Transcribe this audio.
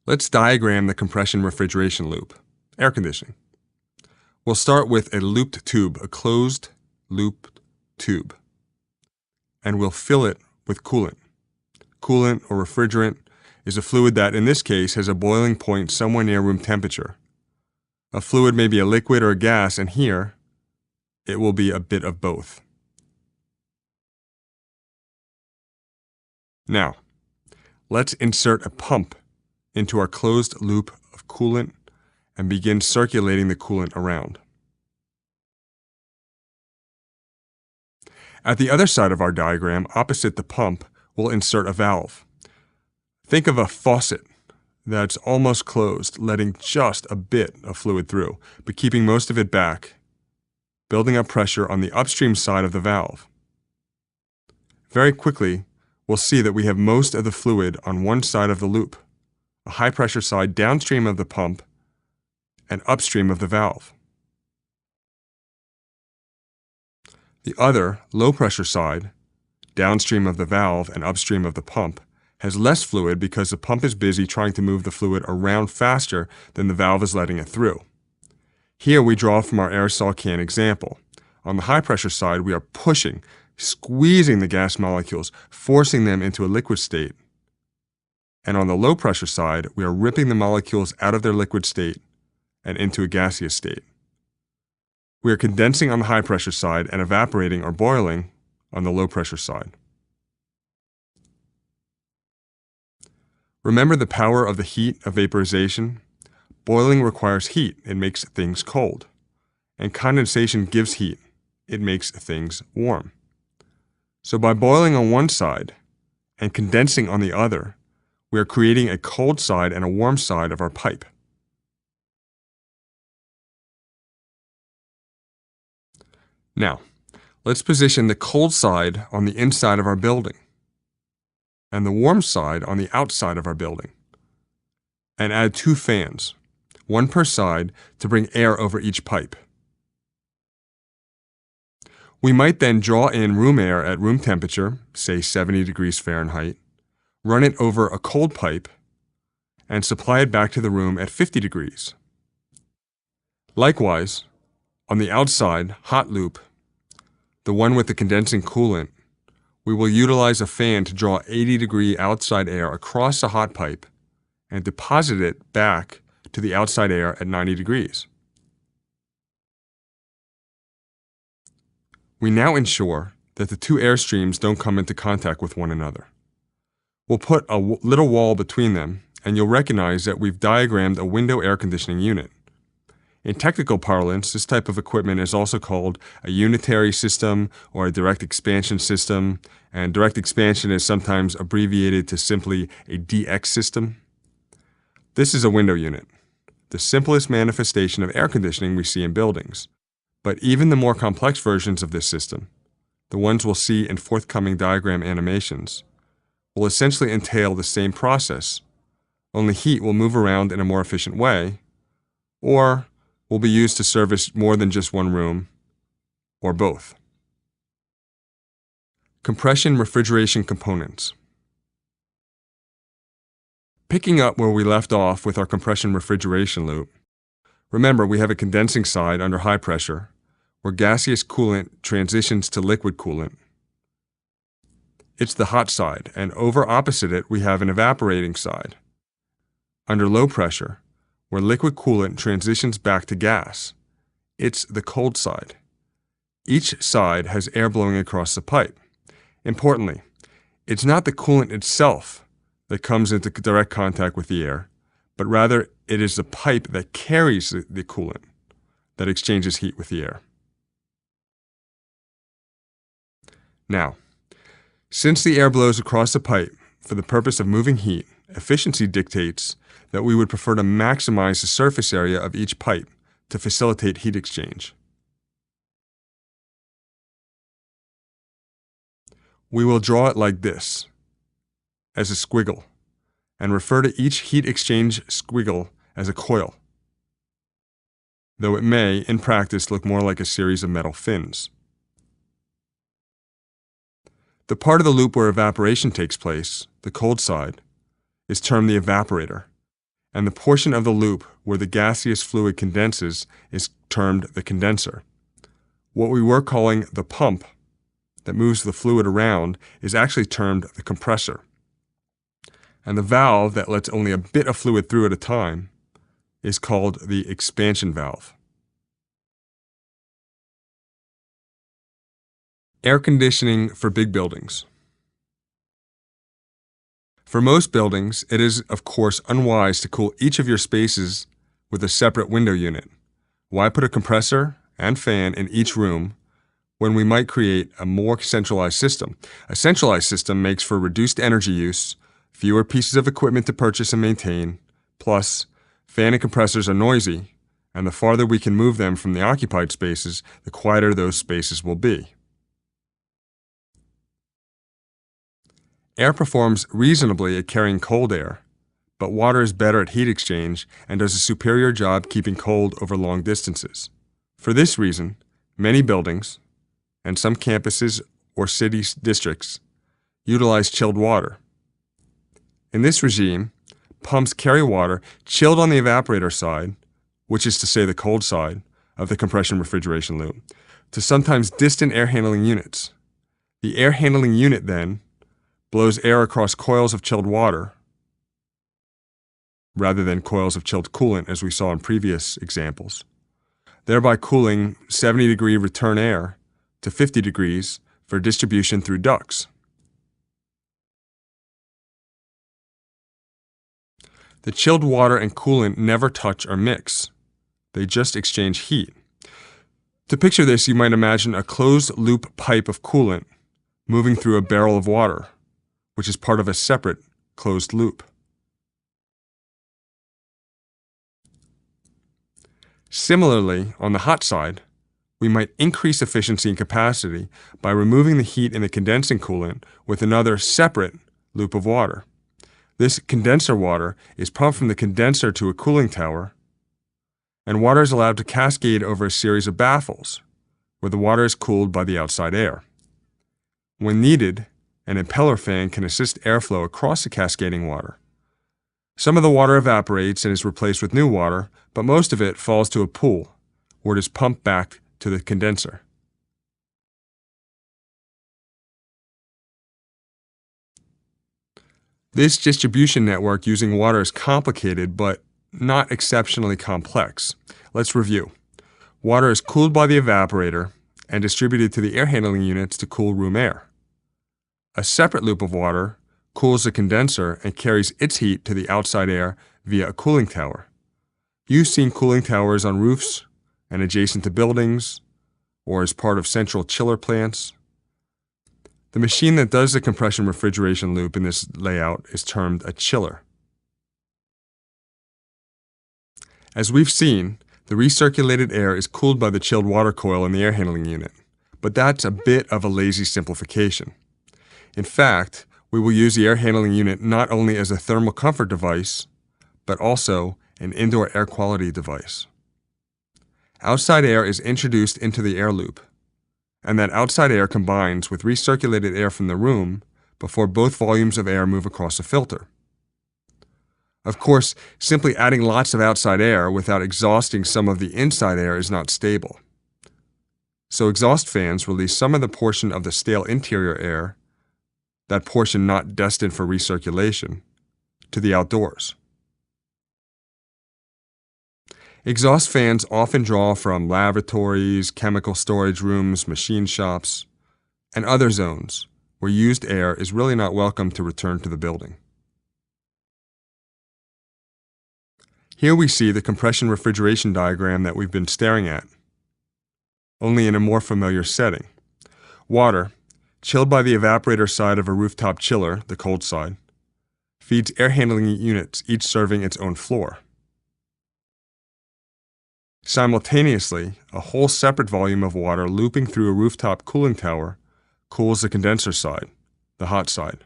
Let's diagram the compression refrigeration loop, air conditioning. We'll start with a looped tube, a closed looped tube, and we'll fill it with coolant. Coolant or refrigerant is a fluid that, in this case, has a boiling point somewhere near room temperature. A fluid may be a liquid or a gas, and here, it will be a bit of both. Now, let's insert a pump into our closed loop of coolant and begin circulating the coolant around. At the other side of our diagram, opposite the pump, we'll insert a valve. Think of a faucet that's almost closed, letting just a bit of fluid through, but keeping most of it back, building up pressure on the upstream side of the valve. Very quickly, we'll see that we have most of the fluid on one side of the loop, a high-pressure side downstream of the pump and upstream of the valve. The other, low-pressure side, downstream of the valve and upstream of the pump, has less fluid because the pump is busy trying to move the fluid around faster than the valve is letting it through. Here we draw from our aerosol can example. On the high-pressure side, we are pushing, squeezing the gas molecules, forcing them into a liquid state. And on the low-pressure side, we are ripping the molecules out of their liquid state and into a gaseous state. We are condensing on the high-pressure side and evaporating or boiling on the low-pressure side. Remember the power of the heat of vaporization? Boiling requires heat. It makes things cold. And condensation gives heat. It makes things warm. So by boiling on one side and condensing on the other, we are creating a cold side and a warm side of our pipe. Now, let's position the cold side on the inside of our building and the warm side on the outside of our building, and add 2 fans, one per side, to bring air over each pipe. We might then draw in room air at room temperature, say 70 degrees Fahrenheit, run it over a cold pipe, and supply it back to the room at 50 degrees. Likewise, on the outside, hot loop, the one with the condensing coolant, we will utilize a fan to draw 80-degree outside air across the hot pipe and deposit it back to the outside air at 90 degrees. We now ensure that the 2 air streams don't come into contact with one another. We'll put a little wall between them, and you'll recognize that we've diagrammed a window air conditioning unit. In technical parlance, this type of equipment is also called a unitary system or a direct expansion system, and direct expansion is sometimes abbreviated to simply a DX system. This is a window unit, the simplest manifestation of air conditioning we see in buildings. But even the more complex versions of this system, the ones we'll see in forthcoming diagram animations, will essentially entail the same process, only heat will move around in a more efficient way, or will be used to service more than just one room, or both. Compression refrigeration components. Picking up where we left off with our compression refrigeration loop, remember we have a condensing side under high pressure, where gaseous coolant transitions to liquid coolant. It's the hot side, and over opposite it we have an evaporating side, under low pressure, where liquid coolant transitions back to gas. It's the cold side. Each side has air blowing across the pipe. Importantly, it's not the coolant itself that comes into direct contact with the air, but rather it is the pipe that carries the coolant that exchanges heat with the air. Now, since the air blows across the pipe for the purpose of moving heat, efficiency dictates that we would prefer to maximize the surface area of each pipe to facilitate heat exchange. We will draw it like this, as a squiggle, and refer to each heat exchange squiggle as a coil, though it may, in practice, look more like a series of metal fins. The part of the loop where evaporation takes place, the cold side, is termed the evaporator, and the portion of the loop where the gaseous fluid condenses is termed the condenser. What we were calling the pump that moves the fluid around is actually termed the compressor. And the valve that lets only a bit of fluid through at a time is called the expansion valve. Air conditioning for big buildings. For most buildings, it is, of course, unwise to cool each of your spaces with a separate window unit. Why put a compressor and fan in each room when we might create a more centralized system? A centralized system makes for reduced energy use, fewer pieces of equipment to purchase and maintain, plus, fan and compressors are noisy, and the farther we can move them from the occupied spaces, the quieter those spaces will be. Air performs reasonably at carrying cold air, but water is better at heat exchange and does a superior job keeping cold over long distances. For this reason, many buildings, and some campuses or city districts, utilize chilled water. In this regime, pumps carry water chilled on the evaporator side, which is to say the cold side, of the compression refrigeration loop, to sometimes distant air handling units. The air handling unit then blows air across coils of chilled water rather than coils of chilled coolant as we saw in previous examples, thereby cooling 70-degree return air to 50 degrees for distribution through ducts. The chilled water and coolant never touch or mix. They just exchange heat. To picture this, you might imagine a closed-loop pipe of coolant moving through a barrel of water, which is part of a separate closed loop. Similarly, on the hot side, we might increase efficiency and capacity by removing the heat in the condensing coolant with another separate loop of water. This condenser water is pumped from the condenser to a cooling tower, and water is allowed to cascade over a series of baffles, where the water is cooled by the outside air. When needed, an impeller fan can assist airflow across the cascading water. Some of the water evaporates and is replaced with new water, but most of it falls to a pool, where it is pumped back to the condenser. This distribution network using water is complicated, but not exceptionally complex. Let's review. Water is cooled by the evaporator and distributed to the air handling units to cool room air. A separate loop of water cools the condenser and carries its heat to the outside air via a cooling tower. You've seen cooling towers on roofs and adjacent to buildings, or as part of central chiller plants. The machine that does the compression refrigeration loop in this layout is termed a chiller. As we've seen, the recirculated air is cooled by the chilled water coil in the air handling unit, but that's a bit of a lazy simplification. In fact, we will use the air handling unit not only as a thermal comfort device, but also an indoor air quality device. Outside air is introduced into the air loop, and that outside air combines with recirculated air from the room before both volumes of air move across a filter. Of course, simply adding lots of outside air without exhausting some of the inside air is not stable. So exhaust fans release some of the portion of the stale interior air, that portion not destined for recirculation, to the outdoors. Exhaust fans often draw from laboratories, chemical storage rooms, machine shops, and other zones where used air is really not welcome to return to the building. Here we see the compression refrigeration diagram that we've been staring at, only in a more familiar setting. Water, chilled by the evaporator side of a rooftop chiller, the cold side, feeds air handling units, each serving its own floor. Simultaneously, a whole separate volume of water looping through a rooftop cooling tower cools the condenser side, the hot side.